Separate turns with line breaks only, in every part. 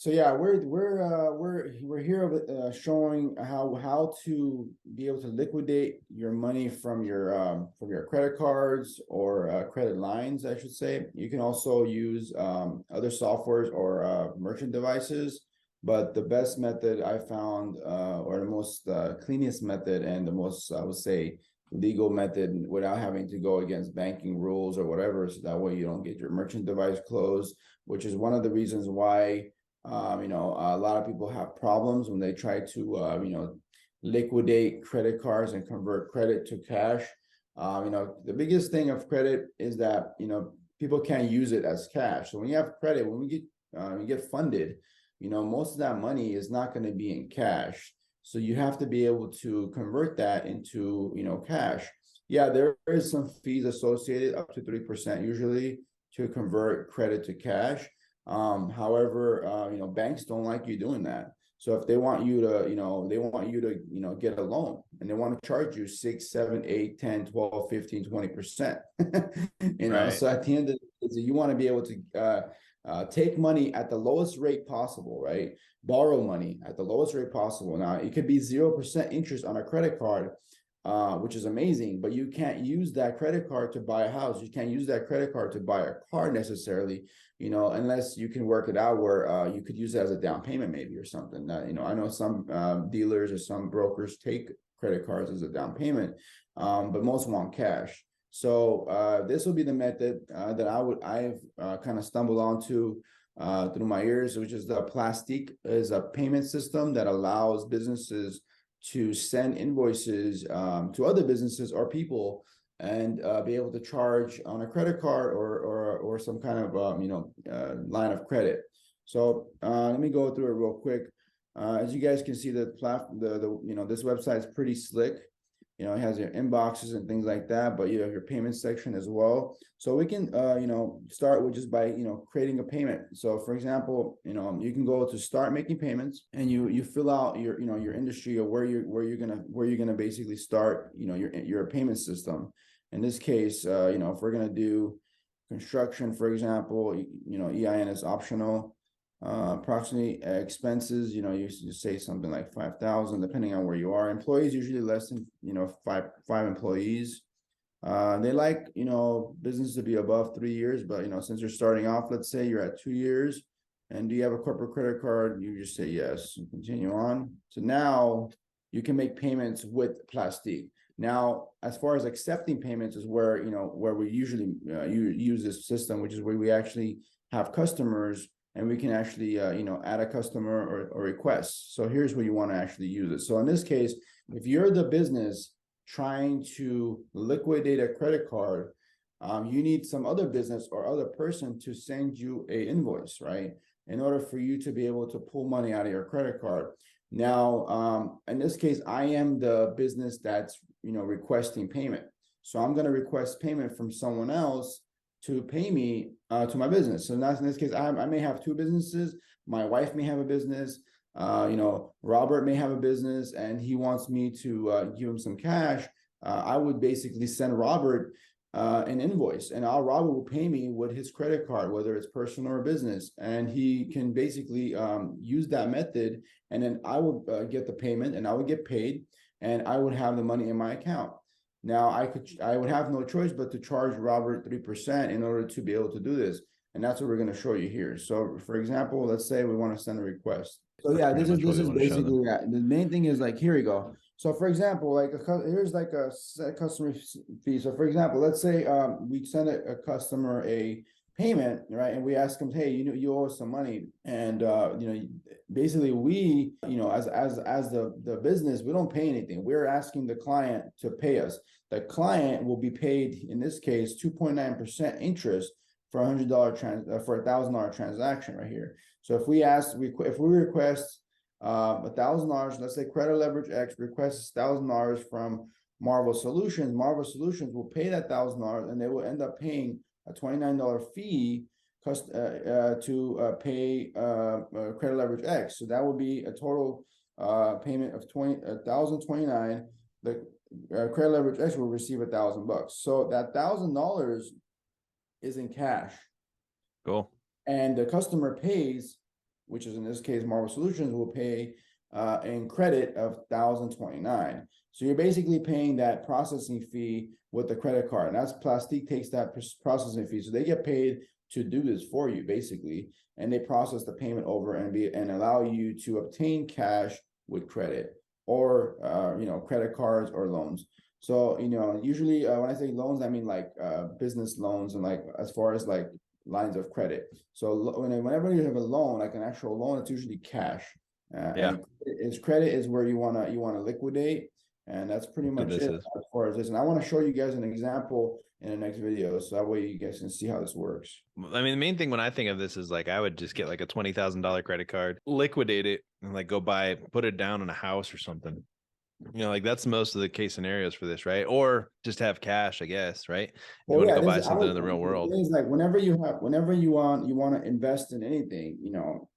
So yeah, we're here showing how to be able to liquidate your money from your credit cards or credit lines, I should say. You can also use other softwares or merchant devices, but the best method I found, or the most cleanest method and the most, I would say, legal method without having to go against banking rules or whatever, so that way you don't get your merchant device closed, which is one of the reasons why a lot of people have problems when they try to, liquidate credit cards and convert credit to cash. The biggest thing of credit is that, people can't use it as cash. So when you have credit, when you get funded, most of that money is not going to be in cash. So you have to be able to convert that into, cash. Yeah, there is some fees associated up to 3% usually to convert credit to cash. However, banks don't like you doing that. So if they want you to, they want you to, get a loan and they want to charge you 6, 7, 8, 10, 12, 15, 20%.
Right.
So at the end of the day, you want to be able to take money at the lowest rate possible, right? Borrow money at the lowest rate possible. Now it could be 0% interest on a credit card, which is amazing, but you can't use that credit card to buy a house. You can't use that credit card to buy a car necessarily, unless you can work it out where you could use it as a down payment maybe or something. I know some dealers or some brokers take credit cards as a down payment, but most want cash. So this will be the method that I've kind of stumbled onto through my years, which is the Plastiq, is a payment system that allows businesses to send invoices to other businesses or people and be able to charge on a credit card or some kind of line of credit. So let me go through it real quick. As you guys can see, this website is pretty slick. It has your inboxes and things like that, but you have your payment section as well. So we can, start with just by, creating a payment. So for example, you can go to start making payments and you fill out your industry or where you're gonna basically start, your payment system. In this case, if we're gonna do construction, for example, EIN is optional. Approximately expenses, you say something like 5,000, depending on where you are. Employees usually less than five employees. They like business to be above 3 years, but since you're starting off, let's say you're at 2 years, and do you have a corporate credit card? You just say yes and continue on. So now you can make payments with Plastiq. Now, as far as accepting payments is where we usually use this system, which is where we actually have customers and we can actually, add a customer or request. So here's where you want to actually use it. So in this case, if you're the business trying to liquidate a credit card, you need some other business or other person to send you a invoice, right? In order for you to be able to pull money out of your credit card. Now, in this case, I am the business that's, requesting payment. So I'm going to request payment from someone else to pay me to my business. So in this case, I may have two businesses. My wife may have a business. Robert may have a business, and he wants me to give him some cash. I would basically send Robert an invoice, and Robert will pay me with his credit card, whether it's personal or business, and he can basically use that method, and then I would get the payment, and I would get paid, and I would have the money in my account. Now I would have no choice but to charge Robert 3% in order to be able to do this. And that's what we're going to show you here. So for example, let's say we want to send a request. So
That's
yeah,
pretty much what
this
we
is
want to show them.
basically that. The main thing is like, here we go. So for example, like here's like a customer fee. So for example, let's say we send a customer a payment, right? And we ask them, hey, you owe us some money. And basically we, as the business, we don't pay anything. We're asking the client to pay us. The client will be paid, in this case, 2.9% interest for for $1,000 transaction right here. So if we request $1,000, let's say Credit Leverage X requests $1,000 from Marvel Solutions, Marvel Solutions will pay that $1,000 and they will end up paying a $29 fee to pay Credit Leverage X. So that would be a total payment of $1,029. The Credit Leverage X will receive $1,000. So that $1,000 is in cash,
Cool.
and the customer pays which is in this case Marble Solutions, will pay in credit of 1,029. So you're basically paying that processing fee with the credit card. And that's Plastique takes that processing fee. So they get paid to do this for you, basically. And they process the payment over and allow you to obtain cash with credit or credit cards or loans. So usually when I say loans, I mean like business loans and like as far as like lines of credit. So whenever you have a loan, like an actual loan, it's usually cash. And credit is where you wanna liquidate, and that's pretty much it as far as this. And I want to show you guys an example in the next video, so that way you guys can see how this works.
I mean, the main thing when I think of this is like I would just get like a $20,000 credit card, liquidate it, and like go put it down in a house or something. Like that's most of the case scenarios for this, right? Or just have cash, I guess, right? You want to go buy something in the real world.
It's like whenever you want to invest in anything,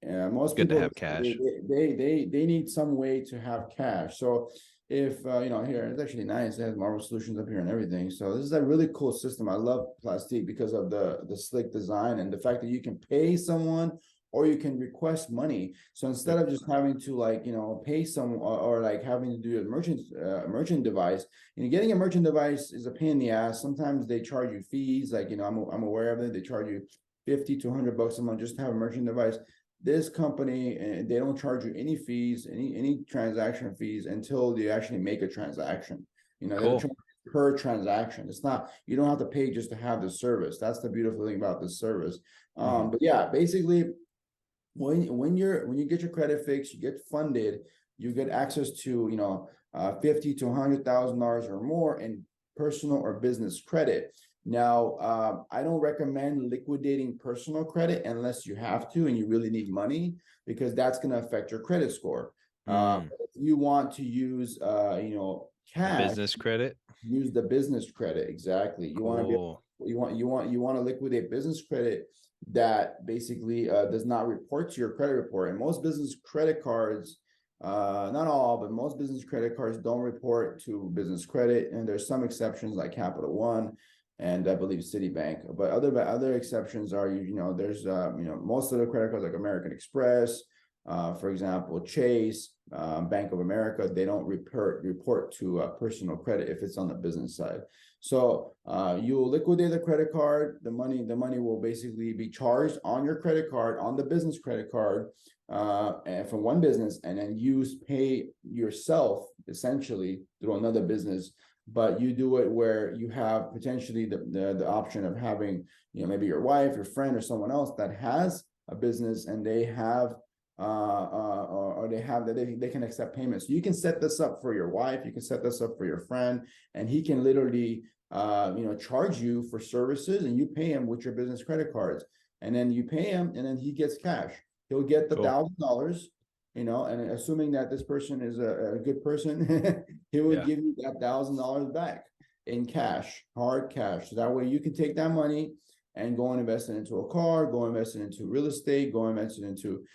most people
to have cash.
They need some way to have cash. So if here it's actually nice. It has Marble Solutions up here and everything. So this is a really cool system. I love Plastique because of the slick design and the fact that you can pay someone or you can request money. So instead of just having to pay some or like having to do a merchant device, getting a merchant device is a pain in the ass. Sometimes they charge you fees. Like, I'm aware of it. They charge you $50 to $100 a month just to have a merchant device. This company, they don't charge you any fees, any transaction fees until you actually make a transaction. Cool. Per transaction. It's not, you don't have to pay just to have the service. That's the beautiful thing about this service. But yeah, basically, when you get your credit fixed, you get funded, you get access to $50,000 to $100,000 or more in personal or business credit. Now, I don't recommend liquidating personal credit unless you have to and you really need money, because that's going to affect your credit score. If you want to use cash,
business credit,
use the business credit. Exactly. You want to be you want to liquidate business credit that basically does not report to your credit report. And most business credit cards, not all, but most business credit cards don't report to business credit. And there's some exceptions like Capital One and I believe Citibank. But other exceptions are, there's most of the credit cards like American Express, for example, Chase, Bank of America, they don't report to personal credit if it's on the business side. So you'll liquidate the credit card. The money will basically be charged on your credit card, on the business credit card, and from one business, and then pay yourself essentially through another business. But you do it where you have potentially the option of having, maybe your wife, your friend, or someone else that has a business and they have or they have that they can accept payments. So you can set this up for your wife, you can set this up for your friend, and he can literally charge you for services, and you pay him with your business credit cards, and then you pay him, and then he gets cash. He'll get the $1,000, and assuming that this person is a good person, he will give you that $1,000 back in cash, hard cash. So that way you can take that money and go and invest it into a car, go invest it into real estate, go invest it into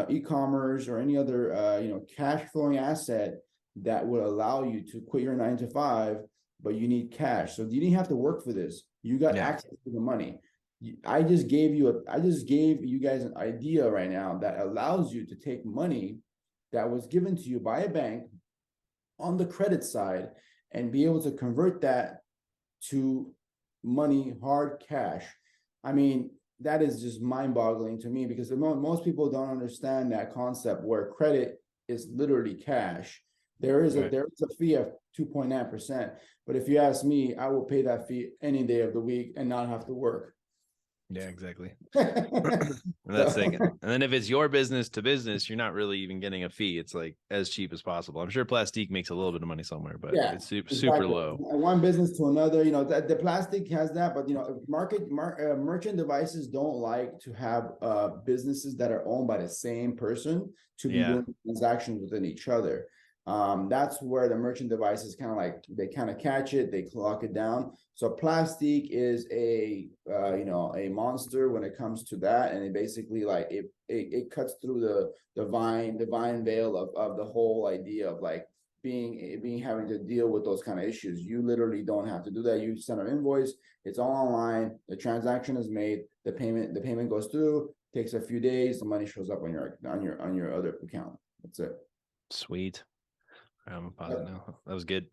e-commerce or any other cash flowing asset that would allow you to quit your 9 to 5, but you need cash. So you didn't have to work for this. You got access to the money. I just gave you guys an idea right now that allows you to take money that was given to you by a bank on the credit side and be able to convert that to money, hard cash. I mean, that is just mind-boggling to me, because most people don't understand that concept where credit is literally cash. There is a fee of 2.9%, but if you ask me, I will pay that fee any day of the week and not have to work.
Yeah, exactly. That's like, and then if it's your business to business, you're not really even getting a fee. It's like as cheap as possible. I'm sure Plastique makes a little bit of money somewhere, but it's super low.
One business to another, the Plastique has that, but merchant devices don't like to have businesses that are owned by the same person to be doing transactions within each other. That's where the merchant devices kind of like, they kind of catch it, they lock it down. So Plastique is a monster when it comes to that, and it basically like it cuts through the divine veil of the whole idea of like having to deal with those kind of issues. You literally don't have to do that. You send an invoice, it's all online, the transaction is made, the payment goes through, Takes a few days, the money shows up on your other account. That's it.
Sweet. I'm positive now. That was good.